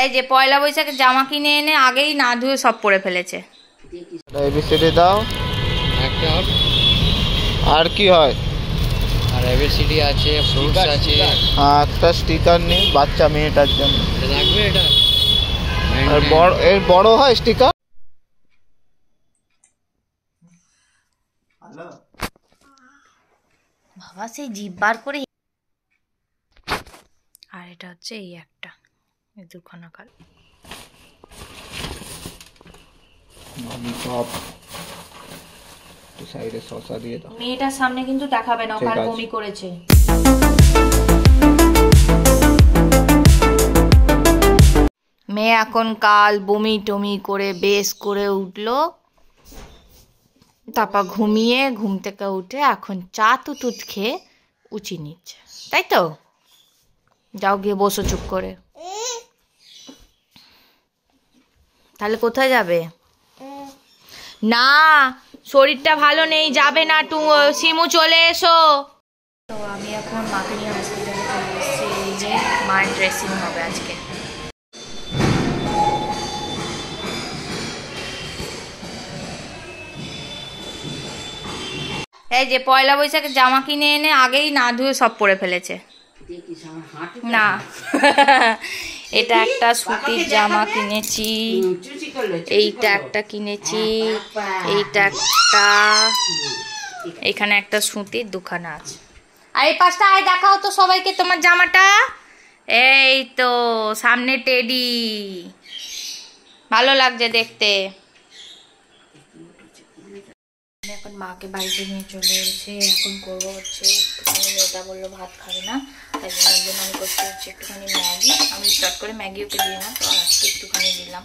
এই যে পয়লা বৈশাখের জামা কিনে এনে আগেই না ধুয়ে সব পরে ফেলেছে। এবিসিডি দাও একটা আর কি হয়? আর এবিসিডি আছে, ফ্রুটস আছে। একটা স্টিকার নেই বাচ্চা মেয়েটার জন্য লাগবে এটা। আর এর বড় হয় স্টিকার। বাবা সেই জিভ বার করে। আর এটা হচ্ছে এই একটা দুখানা কাল সাইডে শসা দিয়ে দাও। মেয়েটার সামনে কিন্তু দেখাবে না কাল বমি করেছে। মেয়ে এখন কাল বমি টমি করে বেশ করে উঠলো, তারপর ঘুমিয়ে ঘুম থেকে উঠে এখন চা তুত খেয়ে উঁচি নিচ্ছে, তাই তো? যাও গিয়ে বসো চুপ করে। তাহলে কোথায় যাবে? না, শরীরটা ভালো নেই, যাবে না। শিমু চলে এসো। তো আমি এখন মাকে নিয়ে হসপিটালে চলে এসেছি। এই যে মায়ের ড্রেসিং হবে আজকে। এই যে পয়লা বৈশাখের জামা কিনে এনে আগেই না ধুয়ে সব পরে ফেলেছে। না এটা একটা সুতির জামা কিনেছি, এইটা একটা কিনেছি, এইটা একটা, এখানে একটা সুতির দুখানা আছে। আর এই পাশটা আয় দেখাও তো সবাইকে তোমার জামাটা। এই তো সামনে টেডি, ভালো লাগছে দেখতে। এখন মাকে বাড়িতে নিয়ে চলে এসে এখন করবো হচ্ছে একটুখানি, মেয়েটা বললো ভাত খাবে না, তাই জন্য আমি করতে হচ্ছে একটুখানি ম্যাগি। আমি স্টার্ট করে ম্যাগি ওকে দিয়ে না, তো আজকে একটুখানি দিলাম।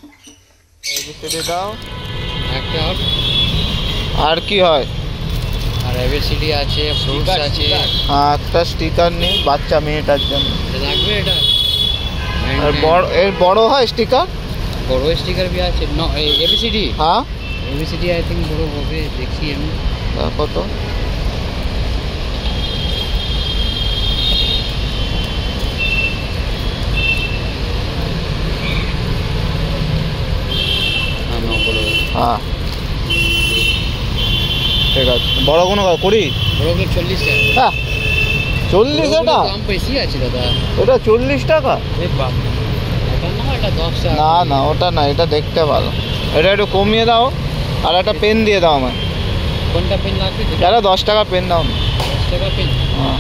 দাও একটা আর কি হয়? আর এবিসিডি আছে, ফ্রুটস আছে। একটা স্টিকার নেই বাচ্চা মেয়েটার জন্য লাগবে এটা। আর এর বড় হয় স্টিকার। বড় স্টিকার भी আছে। এবিসিডি, হ্যাঁ এবিসিডি আই থিঙ্ক বড় হবে, দেখি আমি। দেখো তো। হ্যাঁ ঠিক আছে। বড় কোনো 20 বড় 40 টাকা। হ্যাঁ 40 এটা দাম বেশি আছে দাদা। এটা 40 টাকা। না না ওটা না, এটা দেখতে ভালো। এটা একটু কমিয়ে দাও আর একটা পেন দিয়ে দাও আমার। কোনটা পেন লাগবে? এটা 10 টাকা পেন দাও। 10 টাকা পেন? হ্যাঁ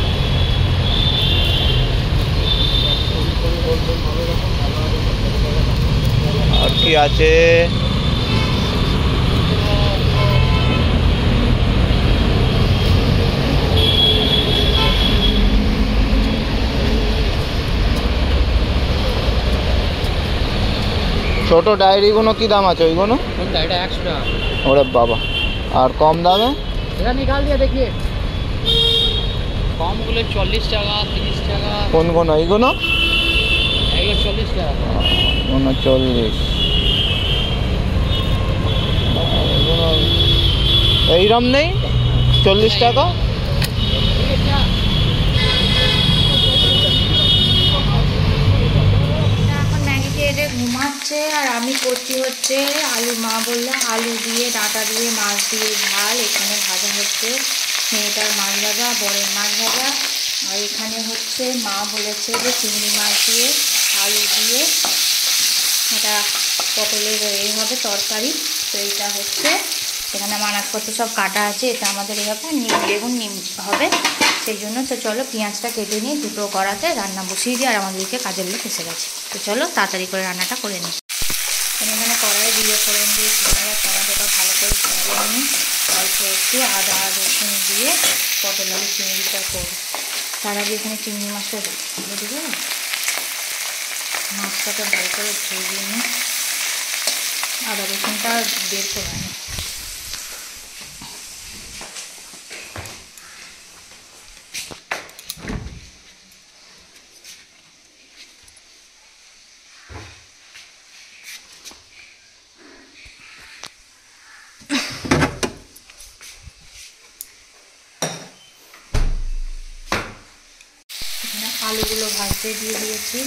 আর কি আছে? ছোট ডায়েরিগুলো কি দাম আছে ওইগুলো? কোনটা? এটা 100 টাকা। ওরে বাবা, আর কম দামে? এটা निकाल दिया देखिए। কমগুলো 40 টাকা, 30 টাকা। কোন কোন এইগুলো? এগুলো 40 টাকা। 39। এইরকম নেই 40 টাকা? এখন ম্যাগি খেয়ে ঘুমাচ্ছে আর আমি করছি হচ্ছে আলু। মা বললো আলু দিয়ে ডাঁটা দিয়ে মাছ দিয়ে ঝাল। এখানে ভাজা হচ্ছে মেয়েটার মাছ ভাজা, বরের মাছ ভাজা। আর এখানে হচ্ছে মা বলেছে যে চিংড়ি মাছ দিয়ে আলু দিয়ে এটা পটলের এই হবে তরকারি। তো এইটা হচ্ছে এখানে আমার আনাজপত্র সব কাটা আছে, এটা আমাদের এই হবে। নিম বেগুন নিম হবে, সেই জন্য তো চলো পেঁয়াজটা কেটে নিয়ে দুটো কড়াতে রান্না বসিয়ে দিই। আর আমাদেরকে কাজের লোক এসে গেছে, তো চলো তাড়াতাড়ি করে রান্নাটা করে নিই। এখানে কড়াই দিয়ে করে দিয়ে পেঁয়াজ টমেটোটা ভালো করে ভেজে নিই। অল্প একটু আদা রসুন দিয়ে পটল আলু চিংড়িটা করবো। তার আগে এখানে চিংড়ি মাছটা দিয়ে দেবো। মাছটাকে ভালো করে ভেজে নিই, আদা রসুনটা বের করে নিই। আলুগুলো ভাজতে দিয়ে দিয়েছি।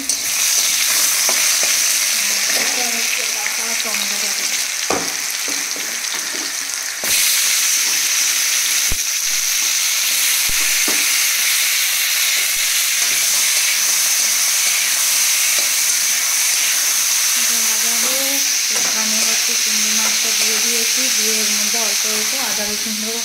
দিয়েছি, দিয়ে এর মধ্যে অল্প অল্প আদা রসুন দেবো।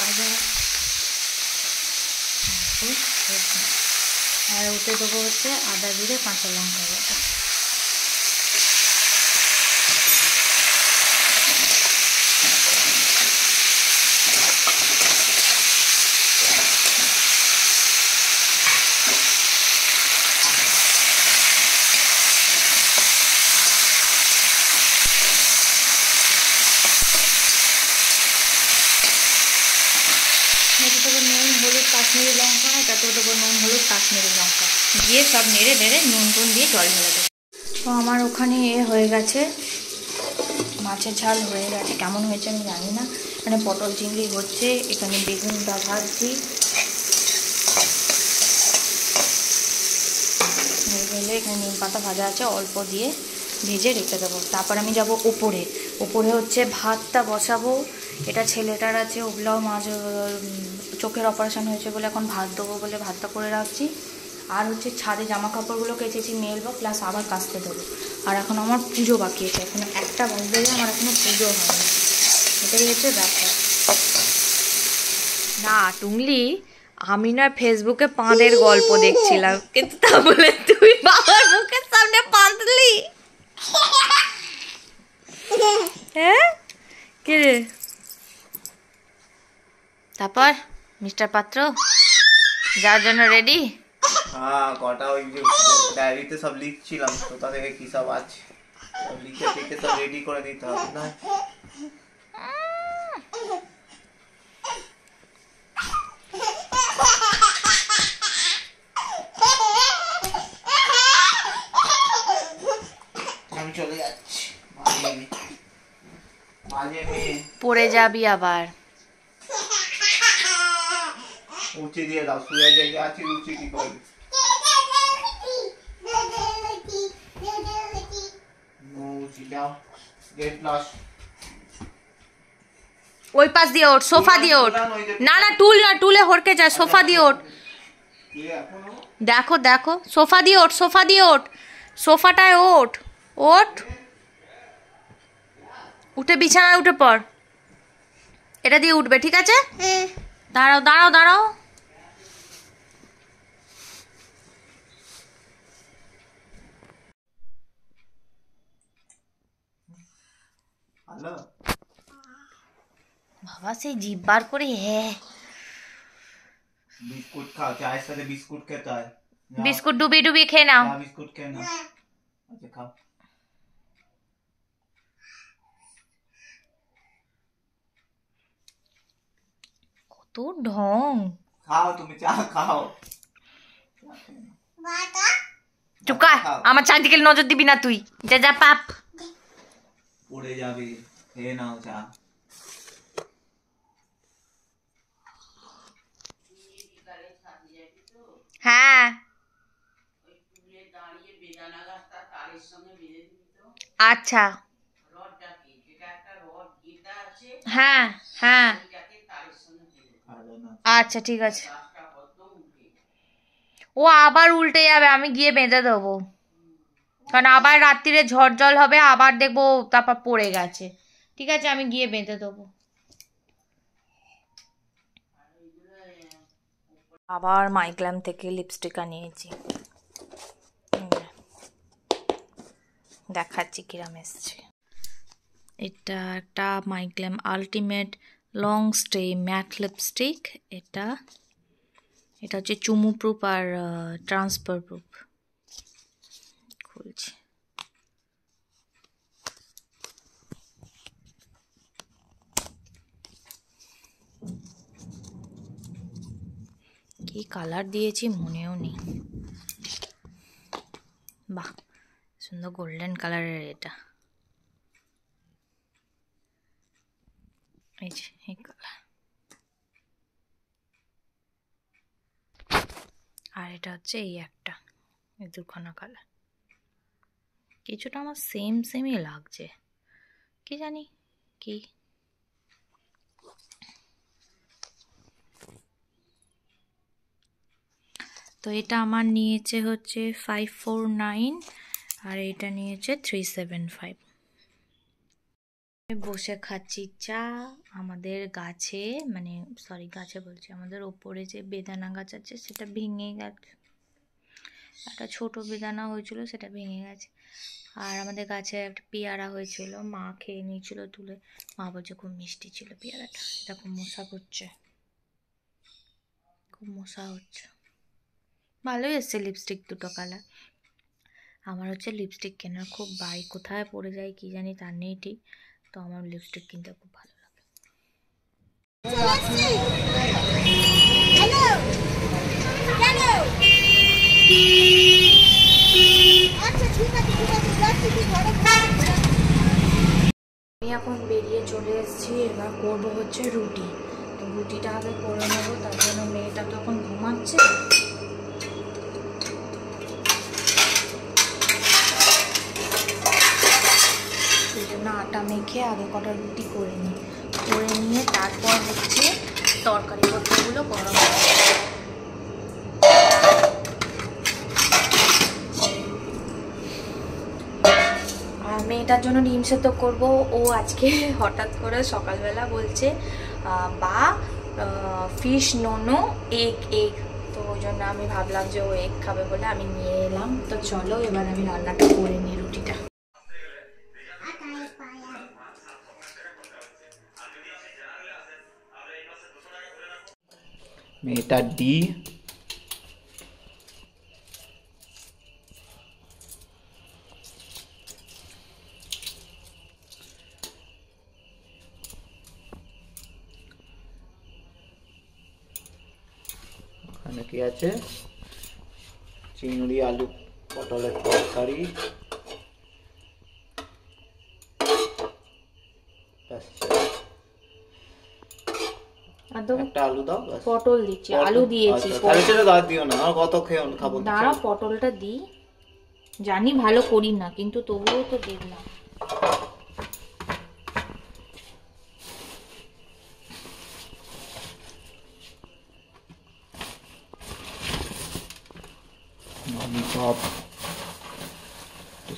আদা আর ওতে দেবো হচ্ছে আদা জিরে কাঁচা লঙ্কা বাটা। এতে দেবো নুন হলুদ কাশ্মীরি লঙ্কা, এটাতেও দেবো নুন হলুদ কাশ্মীরি লঙ্কা, দিয়ে সব নেড়ে নেড়ে নুন টুন দিয়ে জল ঢেলে দেবো। তো আমার ওখানে হয়ে গেছে, মাছের ঝাল হয়ে গেছে। কেমন হয়েছে আমি জানি না। এখানে পটল চিংড়ি হচ্ছে, এখানে বেগুনটা ভাজছি, এখানে নিম পাতা ভাজা আছে, অল্প দিয়ে ভেজে রেখে দেবো। তারপর আমি যাব ওপরে। ওপরে হচ্ছে ভাতটা বসাবো। এটা ছেলেটার আছে, ওগুলাও মাছ চোখের অপারেশন হয়েছে বলে এখন ভাত দেবো বলে ভাতটা করে রাখছি। আর হচ্ছে ছাদে জামা কাপড়গুলো কেচেছি, মেলবো, প্লাস আবার কাচতে দেবো। আর এখন আমার পুজো বাকি আছে, এখনো 1টা বাজতে গেলে আমার এখনো পুজো হয়নি। এটাই হচ্ছে ব্যাপার। না টুংলি, আমি না ফেসবুকে পাঁদের গল্প দেখছিলাম, কিন্তু তা বলে তুই বাবার মুখের সামনে পাঁদলি। হ্যাঁ কে রে? তারপর মিস্টার পাত্র যাওয়ার জন্য রেডি? হ্যাঁ, কটা ওই যে ডায়েরিতে সব লিখছিলাম, কোথা থেকে কি সব আছে সব লিখে লিখে সব রেডি করে দিতে হবে না। আমি চলে যাচ্ছি, মাঝে মেয়ে পড়ে যাবি আবার। উঁচি দিয়ে দাও, শুয়ে জায়গা আছে, উঁচি কি করবি? উঁচি দাও, গেট লস। ওই পাশ দিয়ে ওঠ, সোফা দিয়ে ওঠ। না না টুল না, টুলে হড়কে যায়, সোফা দিয়ে ওঠ। দেখো দেখো, সোফা দিয়ে ওঠ, সোফা দিয়ে ওঠ, সোফাটায় ওঠ, ওঠ, উঠে বিছানায় উঠে পড়। এটা দিয়ে উঠবে, ঠিক আছে? দাঁড়াও দাঁড়াও দাঁড়াও। বাবা সেই জিভ বার করে হ্যাঁ। বিস্কুট খাও, চায়ের সাথে বিস্কুট খেতে হয়। বিস্কুট ডুবিয়ে ডুবিয়ে খেয়ে নাও। বিস্কুট খেয়ে নাও, আচ্ছা খাও। কত ঢং। খাও, তুমি চা খাও। চুপ কর, আমার চারদিকে নজর দিবি না তুই। যা যা পাপ, পড়ে যাবে। খেয়ে নাও চা। হ্যাঁ আচ্ছা হ্যাঁ হ্যাঁ আচ্ছা ঠিক আছে। ও আবার উল্টে যাবে, আমি গিয়ে বেঁধে দেবো, কারণ আবার রাত্রিরে ঝড় জল হবে, আবার দেখবো তারপর পড়ে গেছে। ঠিক আছে, আমি গিয়ে বেঁধে দেবো। আবার মাইগ্ল্যাম থেকে লিপস্টিক আনিয়েছি, দেখাচ্ছি কিরাম এসছে। এটা একটা MyGlamm ultimate long stay matte lipstick. এটা হচ্ছে চুমু প্রুফ আর ট্রান্সফার প্রুফ। খুলছি। কি কালার দিয়েছি মনেও নেই। বাহ সুন্দর গোল্ডেন কালারের এটা। এই যে এই কালার। আর এটা হচ্ছে এই একটা, এই দুখানা কালার। কিছুটা আমার সেম সেমই লাগছে, কি জানি কি। তো এটা আমার নিয়েছে হচ্ছে 549 আর এটা নিয়েছে 375। বসে খাচ্ছি চা আমাদের গাছে, মানে সরি গাছে বলছি, আমাদের ওপরে যে বেদানা গাছ আছে সেটা ভেঙে গেছে, একটা ছোট বেদানা হয়েছিল সেটা ভেঙে গেছে। আর আমাদের গাছে একটা পেয়ারা হয়েছিল, মা খেয়ে নিয়েছিল তুলে, মা বলছে খুব মিষ্টি ছিল পেয়ারাটা। এটা খুব মশা করছে, খুব মশা হচ্ছে। ভালোই এসছে লিপস্টিক দুটো কালার। আমার হচ্ছে লিপস্টিক কেনার খুব বাই, কোথায় পড়ে যায় কি জানি তার নেই ঠিক, তো আমার লিপস্টিক কিনতে খুব ভালো লাগে। আমি এখন বেরিয়ে চলে এসেছি, এবার করবো হচ্ছে রুটি। তো রুটিটা আগে করে নেবো, তার জন্য মেয়েটা তখন ঘুমাচ্ছে। সেই জন্য আটা মেখে আগে কটা রুটি করে নিই, করে নিয়ে তারপর হচ্ছে তরকারিপত্রগুলো গরম করে। আর মেয়েটার জন্য ডিম সেদ্ধ করবো। ও আজকে হঠাৎ করে সকালবেলা বলছে বা ফিশ নোনো এগ এগ, তো ওই জন্য আমি ভাবলাম যে ও এগ খাবে বলে আমি নিয়ে এলাম। তো চলো এবার আমি রান্নাটা করে নিই রুটিটা। মেয়েটা ডি, ওখানে কি আছে, চিংড়ি আলু পটলের তরকারি, একটা আলু দাও, পটল দিচ্ছি, আলু দিয়েছি, তাহলে সেটা দাও, দিও না, আর কত খেয়ে খাবো। দাঁড়া পটলটা দিই, জানি ভালো করি না কিন্তু তবুও তো দেখলাম।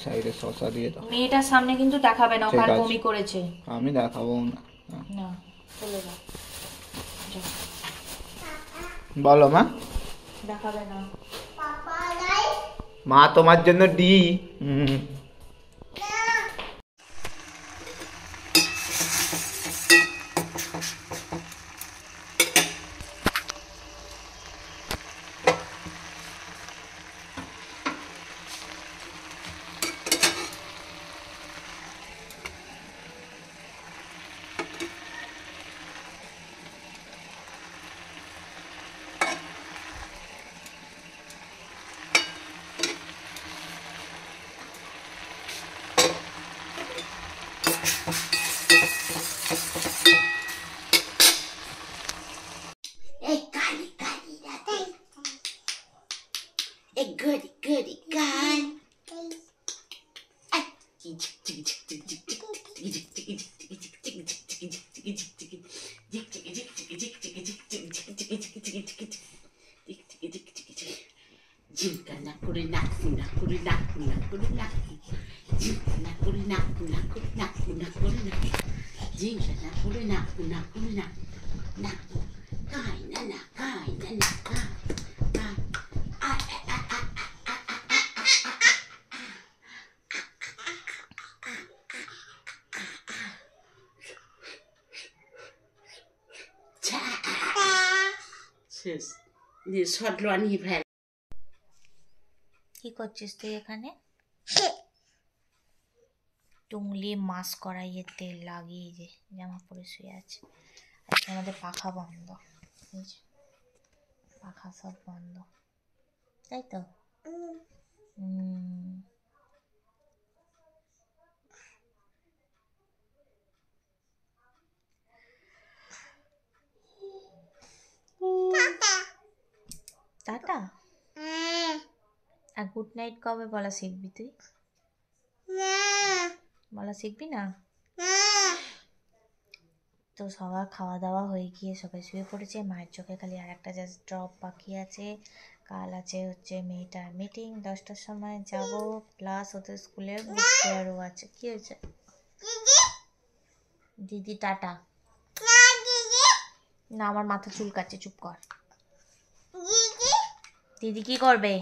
সাইডে শসা দিয়ে দাও। মেয়েটার সামনে কিন্তু দেখাবে না, কাল বমি করেছে। আমি দেখাবো না, না চলে যাও, বলো মা। দেখাবে না। মা তোমার জন্য ডি। Goody, goody, gun. কি করছিস তুই এখানে? টুংলি মাছ কড়াইয়ে তেল লাগিয়ে যে জামা পরে শুয়ে আছে। আজকে আমাদের পাখা বন্ধ, পাখা সব বন্ধ, তাই তো। টাটা। আর গুড নাইট কবে বলা শিখবি তুই? বলা শিখবি না? তো সবার খাওয়া দাওয়া হয়ে গিয়ে সবাই শুয়ে পড়েছে। মায়ের চোখে খালি আর একটা জাস্ট ড্রপ বাকি আছে। কাল আছে হচ্ছে মেয়েটার মিটিং, 10টার সময় যাব, প্লাস ওদের স্কুলে বুক ফেয়ারও আছে। কি হয়েছে দিদি? টাটা না, আমার মাথা চুলকাচ্ছে, চুপ কর। দিদি কি করবে?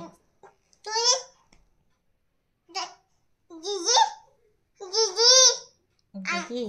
দিদি